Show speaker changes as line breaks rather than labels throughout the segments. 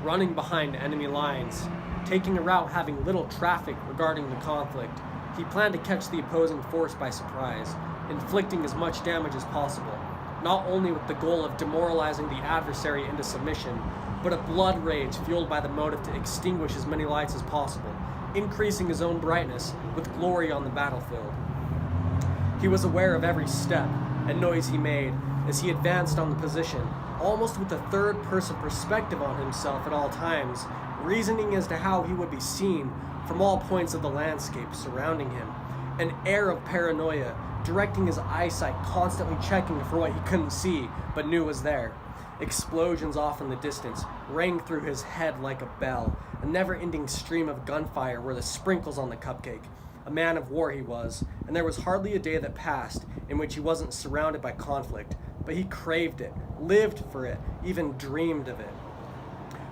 running behind enemy lines, taking a route having little traffic regarding the conflict. He planned to catch the opposing force by surprise, inflicting as much damage as possible, not only with the goal of demoralizing the adversary into submission, but a blood rage fueled by the motive to extinguish as many lights as possible, increasing his own brightness with glory on the battlefield. He was aware of every step and noise he made as he advanced on the position, almost with a third-person perspective on himself at all times, reasoning as to how he would be seen from all points of the landscape surrounding him, an air of paranoia, directing his eyesight, constantly checking for what he couldn't see but knew was there. Explosions off in the distance rang through his head like a bell. A never-ending stream of gunfire were the sprinkles on the cupcake. A man of war he was, and there was hardly a day that passed in which he wasn't surrounded by conflict, but he craved it, lived for it, even dreamed of it.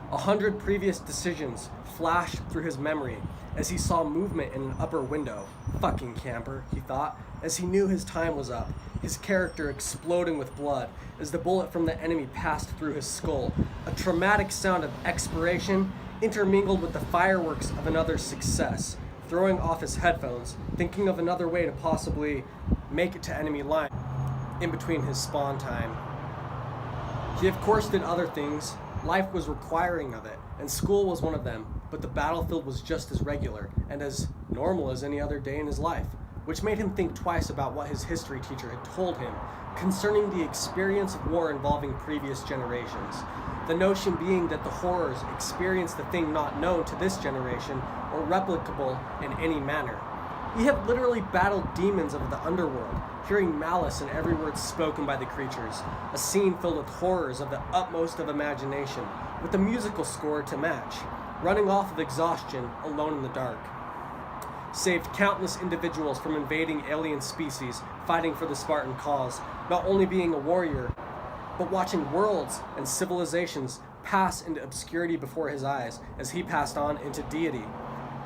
100 previous decisions flashed through his memory as he saw movement in an upper window. Fucking camper, he thought, as he knew his time was up, his character exploding with blood as the bullet from the enemy passed through his skull, a traumatic sound of expiration intermingled with the fireworks of another success, throwing off his headphones, thinking of another way to possibly make it to enemy line in between his spawn time. He of course did other things. Life was requiring of it, and school was one of them, but the battlefield was just as regular and as normal as any other day in his life, which made him think twice about what his history teacher had told him concerning the experience of war involving previous generations. The notion being that the horrors experienced the thing not known to this generation or replicable in any manner. He had literally battled demons of the underworld, hearing malice in every word spoken by the creatures, a scene filled with horrors of the utmost of imagination, with a musical score to match, running off of exhaustion alone in the dark. Saved countless individuals from invading alien species fighting for the Spartan cause, not only being a warrior, but watching worlds and civilizations pass into obscurity before his eyes as he passed on into deity.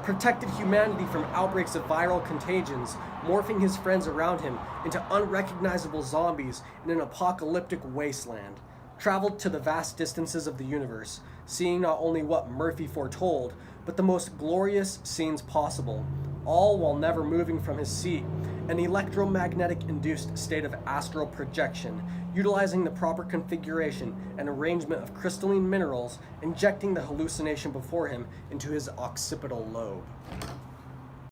Protected humanity from outbreaks of viral contagions, morphing his friends around him into unrecognizable zombies in an apocalyptic wasteland. Traveled to the vast distances of the universe, seeing not only what Murphy foretold, but the most glorious scenes possible, all while never moving from his seat, an electromagnetic-induced state of astral projection, utilizing the proper configuration and arrangement of crystalline minerals, injecting the hallucination before him into his occipital lobe.